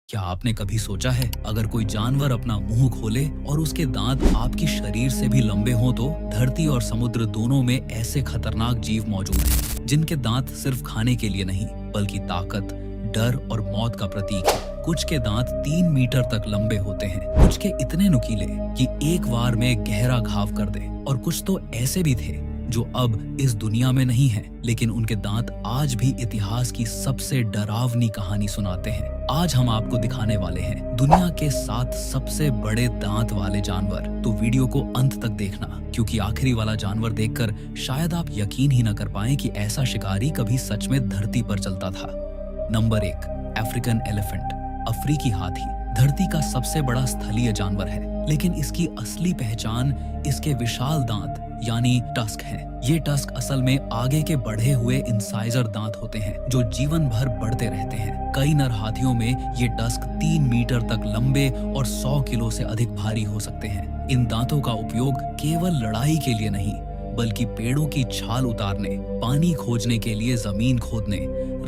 क्या आपने कभी सोचा है अगर कोई जानवर अपना मुंह खोले और उसके दांत आपकी शरीर से भी लंबे हों तो धरती और समुद्र दोनों में ऐसे खतरनाक जीव मौजूद हैं जिनके दांत सिर्फ खाने के लिए नहीं बल्कि ताकत, डर और मौत का प्रतीक है। कुछ के दांत 3 मीटर तक लंबे होते हैं, कुछ के इतने नुकीले कि एक बार में गहरा घाव कर दे, और कुछ तो ऐसे भी थे जो अब इस दुनिया में नहीं हैं, लेकिन उनके दांत आज भी इतिहास की सबसे डरावनी कहानी सुनाते हैं। आज हम आपको दिखाने वाले हैं दुनिया के 7 सबसे बड़े दांत वाले जानवर। तो वीडियो को अंत तक देखना, क्योंकि आखिरी वाला जानवर देखकर शायद आप यकीन ही न कर पाएं कि ऐसा शिकारी कभी सच में धरती पर चलता था। नंबर 1, अफ्रीकन एलिफेंट, अफ्रीकी हाथी। धरती का सबसे बड़ा स्थलीय जानवर है, लेकिन इसकी असली पहचान इसके विशाल दांत यानी टस्क हैं। ये टस्क असल में आगे के बढ़े हुए इंसाइजर दांत होते हैं जो जीवन भर बढ़ते रहते हैं। कई नर हाथियों में ये टस्क 3 मीटर तक लंबे और 100 किलो से अधिक भारी हो सकते हैं। इन दांतों का उपयोग केवल लड़ाई के लिए नहीं बल्कि पेड़ों की छाल उतारने, पानी खोजने के लिए जमीन खोदने,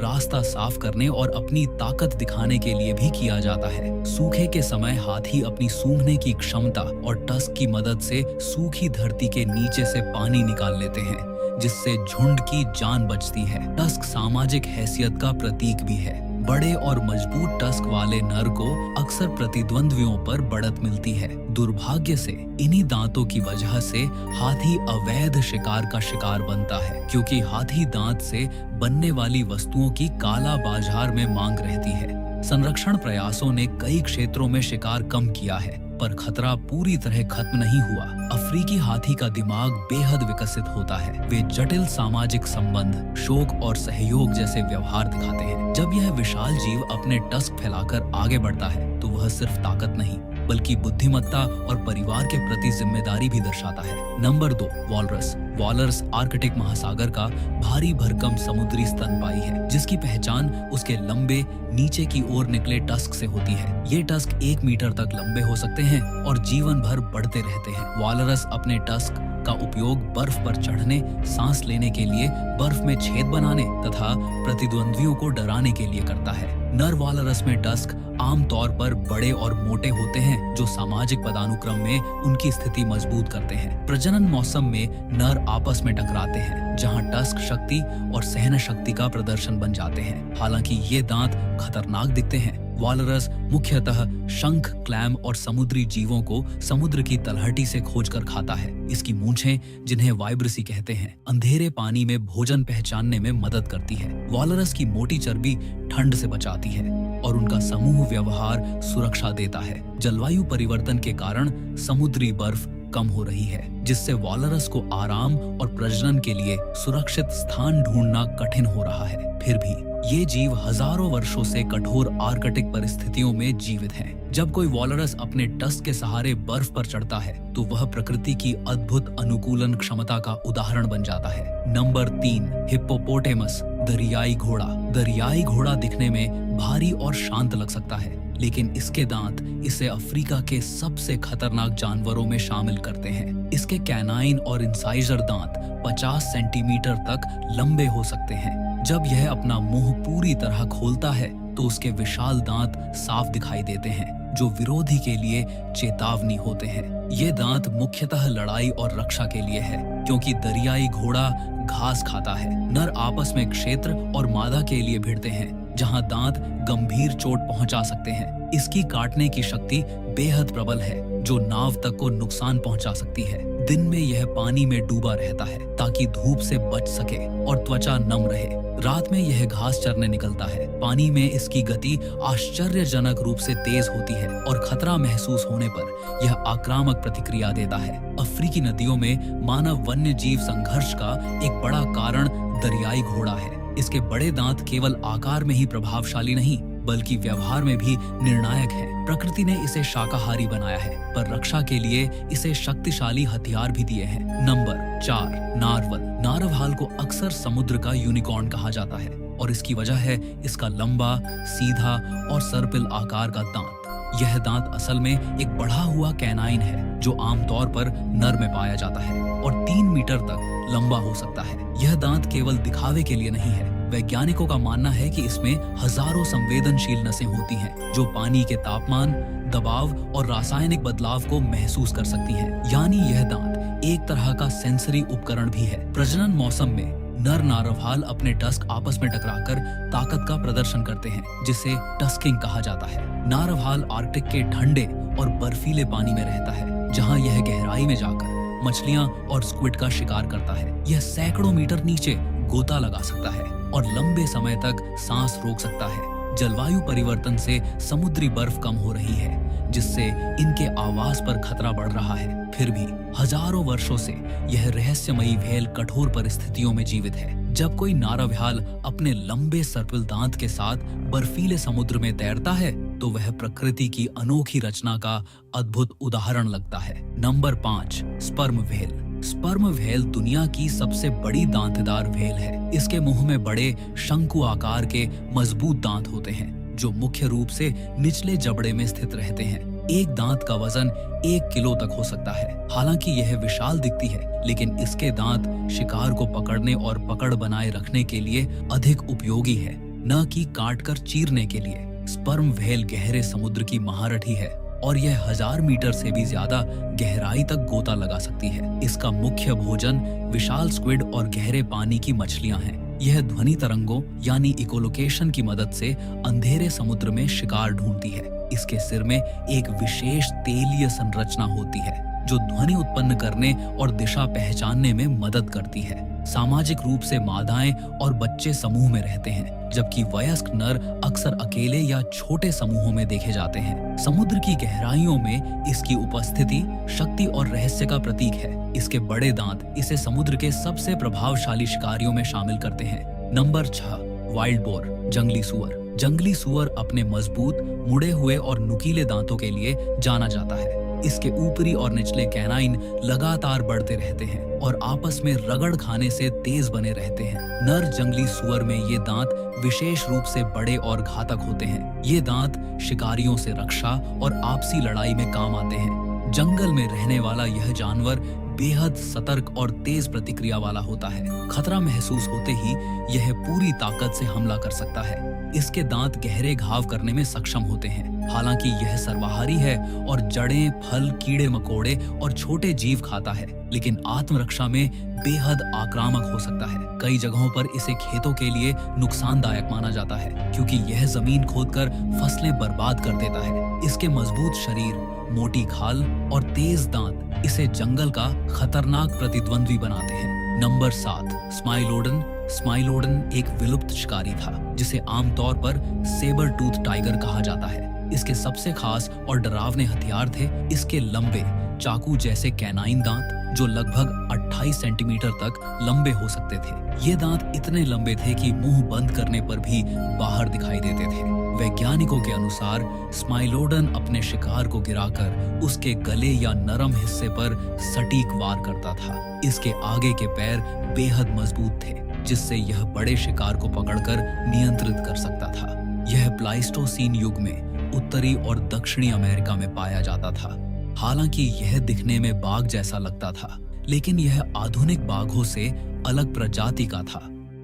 रास्ता साफ करने और अपनी ताकत दिखाने के लिए भी किया जाता है। सूखे के समय हाथी अपनी सूंघने की क्षमता और टस्क की मदद से सूखी धरती के नीचे से पानी निकाल लेते हैं, जिससे झुंड की जान बचती है। टस्क सामाजिक हैसियत का प्रतीक भी है। बड़े और मजबूत टस्क वाले नर को अक्सर प्रतिद्वंद्वियों पर बढ़त मिलती है। दुर्भाग्य से इन्हीं दांतों की वजह से हाथी अवैध शिकार का शिकार बनता है, क्योंकि हाथी दांत से बनने वाली वस्तुओं की काला बाजार में मांग रहती है। संरक्षण प्रयासों ने कई क्षेत्रों में शिकार कम किया है, पर खतरा पूरी तरह खत्म नहीं हुआ। अफ्रीकी हाथी का दिमाग बेहद विकसित होता है। वे जटिल सामाजिक संबंध, शोक और सहयोग जैसे व्यवहार दिखाते हैं। जब यह विशाल जीव अपने टस्क फैलाकर आगे बढ़ता है तो वह सिर्फ ताकत नहीं बल्कि बुद्धिमत्ता और परिवार के प्रति जिम्मेदारी भी दर्शाता है। Number 2, walrus. वॉलरस आर्कटिक महासागर का भारी भरकम समुद्री स्तनपायी है, जिसकी पहचान उसके लंबे नीचे की ओर निकले टस्क से होती है। ये टस्क 1 मीटर तक लंबे हो सकते हैं और जीवन भर बढ़ते रहते हैं। वॉलरस अपने टस्क का उपयोग बर्फ पर चढ़ने, सांस लेने के लिए, बर्फ में छेद बनाने तथा प्रतिद्वंद्वियों को डराने के लिए करता है। नर वॉलरस में टस्क आमतौर पर बड़े और मोटे होते हैं, जो सामाजिक पदानुक्रम में उनकी स्थिति मजबूत करते हैं। प्रजनन मौसम में नर आपस में टकराते हैं, जहां टस्क शक्ति और सहन शक्ति का प्रदर्शन बन जाते हैं। हालांकि ये दांत खतरनाक दिखते हैं। वॉलरस मुख्यतः शंख, क्लैम और समुद्री जीवों को समुद्र की तलहटी से खोजकर खाता है। इसकी मूंछें, जिन्हें वाइब्रेसी कहते हैं, अंधेरे पानी में भोजन पहचानने में मदद करती है। वॉलरस की मोटी चर्बी ठंड से बचाती है और उनका समूह व्यवहार सुरक्षा देता है। जलवायु परिवर्तन के कारण समुद्री बर्फ कम हो रही है, जिससे वॉलरस को आराम और प्रजनन के लिए सुरक्षित स्थान ढूंढना कठिन हो रहा है। फिर भी ये जीव हजारों वर्षों से कठोर आर्कटिक परिस्थितियों में जीवित हैं। जब कोई वॉलरस अपने टस्क के सहारे बर्फ पर चढ़ता है तो वह प्रकृति की अद्भुत अनुकूलन क्षमता का उदाहरण बन जाता है। नंबर 3, हिप्पोपोटेमस, दरियाई घोड़ा। दरियाई घोड़ा दिखने में भारी और शांत लग सकता है, लेकिन इसके दांत इसे अफ्रीका के सबसे खतरनाक जानवरों में शामिल करते हैं। इसके कैनाइन और इंसाइजर दांत 50 सेंटीमीटर तक लंबे हो सकते हैं। जब यह अपना मुंह पूरी तरह खोलता है तो उसके विशाल दांत साफ दिखाई देते हैं, जो विरोधी के लिए चेतावनी होते हैं। ये दांत मुख्यतः लड़ाई और रक्षा के लिए है, क्योंकि दरियाई घोड़ा घास खाता है। नर आपस में क्षेत्र और मादा के लिए भिड़ते हैं, जहां दांत गंभीर चोट पहुंचा सकते हैं। इसकी काटने की शक्ति बेहद प्रबल है, जो नाव तक को नुकसान पहुंचा सकती है। दिन में यह पानी में डूबा रहता है ताकि धूप से बच सके और त्वचा नम रहे। रात में यह घास चरने निकलता है। पानी में इसकी गति आश्चर्यजनक रूप से तेज होती है और खतरा महसूस होने पर यह आक्रामक प्रतिक्रिया देता है। अफ्रीकी नदियों में मानव वन्य जीव संघर्ष का एक बड़ा कारण दरियाई घोड़ा है। इसके बड़े दांत केवल आकार में ही प्रभावशाली नहीं बल्कि व्यवहार में भी निर्णायक है। प्रकृति ने इसे शाकाहारी बनाया है, पर रक्षा के लिए इसे शक्तिशाली हथियार भी दिए हैं। नंबर 4, नारवल। नारवहाल को अक्सर समुद्र का यूनिकॉर्न कहा जाता है और इसकी वजह है इसका लंबा, सीधा और सर्पिल आकार का दांत। यह दांत असल में एक बढ़ा हुआ कैनाइन है जो आमतौर पर नर में पाया जाता है और 3 मीटर तक लंबा हो सकता है। यह दांत केवल दिखावे के लिए नहीं है वैज्ञानिकों का मानना है कि इसमें हजारों संवेदनशील नसें होती हैं जो पानी के तापमान, दबाव और रासायनिक बदलाव को महसूस कर सकती हैं। यानी यह दांत एक तरह का सेंसरी उपकरण भी है। प्रजनन मौसम में नर नारवहाल अपने टस्क आपस में टकराकर ताकत का प्रदर्शन करते हैं, जिसे टस्किंग कहा जाता है। नारवहाल आर्कटिक के ठंडे और बर्फीले पानी में रहता है, जहां यह गहराई में जाकर मछलियां और स्क्विड का शिकार करता है। यह सैकड़ों मीटर नीचे गोता लगा सकता है और लंबे समय तक सांस रोक सकता है। जलवायु परिवर्तन से समुद्री बर्फ कम हो रही है, जिससे इनके आवास पर खतरा बढ़ रहा है। फिर भी हजारों वर्षों से यह रहस्यमयी व्हेल कठोर परिस्थितियों में जीवित है। जब कोई नारव्याल अपने लंबे सर्पिल दांत के साथ बर्फीले समुद्र में तैरता है तो वह प्रकृति की अनोखी रचना का अद्भुत उदाहरण लगता है। Number 5, sperm whale. Sperm whale दुनिया की सबसे बड़ी दांतेदार व्हेल है। इसके मुंह में बड़े शंकु आकार के मजबूत दांत होते हैं, जो मुख्य रूप से निचले जबड़े में स्थित रहते हैं। एक दांत का वजन 1 किलो तक हो सकता है। हालांकि यह विशाल दिखती है, लेकिन इसके दांत शिकार को पकड़ने और पकड़ बनाए रखने के लिए अधिक उपयोगी है, न कि काटकर चीरने के लिए। स्पर्म व्हेल गहरे समुद्र की महारथी है और यह 1000 मीटर से भी ज्यादा गहराई तक गोता लगा सकती है। इसका मुख्य भोजन विशाल स्क्विड और गहरे पानी की मछलियां हैं। यह ध्वनि तरंगों यानी इकोलोकेशन की मदद से अंधेरे समुद्र में शिकार ढूंढती है। इसके सिर में एक विशेष तेलीय संरचना होती है जो ध्वनि उत्पन्न करने और दिशा पहचानने में मदद करती है। सामाजिक रूप से मादाएं और बच्चे समूह में रहते हैं, जबकि वयस्क नर अक्सर अकेले या छोटे समूहों में देखे जाते हैं। समुद्र की गहराइयों में इसकी उपस्थिति शक्ति और रहस्य का प्रतीक है। इसके बड़े दांत इसे समुद्र के सबसे प्रभावशाली शिकारियों में शामिल करते हैं। नंबर 6, वाइल्ड बोर, जंगली सुअर। जंगली सुअर अपने मजबूत, मुड़े हुए और नुकीले दांतों के लिए जाना जाता है। इसके ऊपरी और निचले कैनाइन लगातार बढ़ते रहते हैं और आपस में रगड़ खाने से तेज बने रहते हैं। नर जंगली सुअर में ये दांत विशेष रूप से बड़े और घातक होते हैं। ये दांत शिकारियों से रक्षा और आपसी लड़ाई में काम आते हैं। जंगल में रहने वाला यह जानवर बेहद सतर्क और तेज प्रतिक्रिया वाला होता है। खतरा महसूस होते ही यह पूरी ताकत से हमला कर सकता है। इसके दांत गहरे घाव करने में सक्षम होते हैं। हालांकि यह सर्वाहारी है और जड़ें, फल, कीड़े मकोड़े और छोटे जीव खाता है, लेकिन आत्मरक्षा में बेहद आक्रामक हो सकता है। कई जगहों पर इसे खेतों के लिए नुकसानदायक माना जाता है, क्योंकि यह जमीन खोदकर फसलें बर्बाद कर देता है। इसके मजबूत शरीर, मोटी खाल और तेज दांत इसे जंगल का खतरनाक प्रतिद्वंद्वी बनाते हैं। नंबर 7, स्माइलोडन। स्माइलोडन एक विलुप्त शिकारी था, जिसे आमतौर पर सेबर टूथ टाइगर कहा जाता है। इसके सबसे खास और डरावने हथियार थे इसके लंबे चाकू जैसे कैनाइन दांत, जो लगभग 28 सेंटीमीटर तक लंबे हो सकते थे। ये दांत इतने लंबे थे कि मुंह बंद करने पर भी बाहर दिखाई देते थे। वैज्ञानिकों के अनुसार स्माइलोडन अपने शिकार को गिराकर उसके गले या नरम हिस्से पर सटीक वार करता था। इसके आगे के पैर बेहद मजबूत थे, जिससे यह बड़े शिकार को पकड़कर नियंत्रित कर सकता था। यह प्लाइस्टोसीन युग में उत्तरी और दक्षिणी अमेरिका में पाया जाता था। हालांकि यह दिखने में बाघ जैसा लगता था, लेकिन यह आधुनिक बाघों से अलग प्रजाति का था।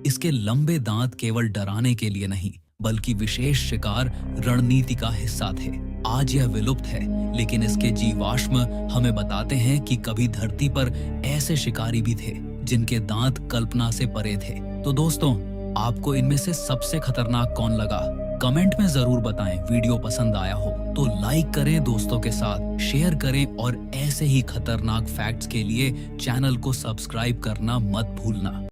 इसके लंबे दांत केवल डराने के लिए नहीं, बल्कि विशेष शिकार रणनीति का हिस्सा थे। आज यह विलुप्त है, लेकिन इसके जीवाश्म हमें बताते हैं कि कभी धरती पर ऐसे शिकारी भी थे जिनके दांत कल्पना से परे थे। तो दोस्तों, आपको इनमें से सबसे खतरनाक कौन लगा? कमेंट में जरूर बताएं। वीडियो पसंद आया हो तो लाइक करें, दोस्तों के साथ शेयर करें और ऐसे ही खतरनाक फैक्ट्स के लिए चैनल को सब्सक्राइब करना मत भूलना।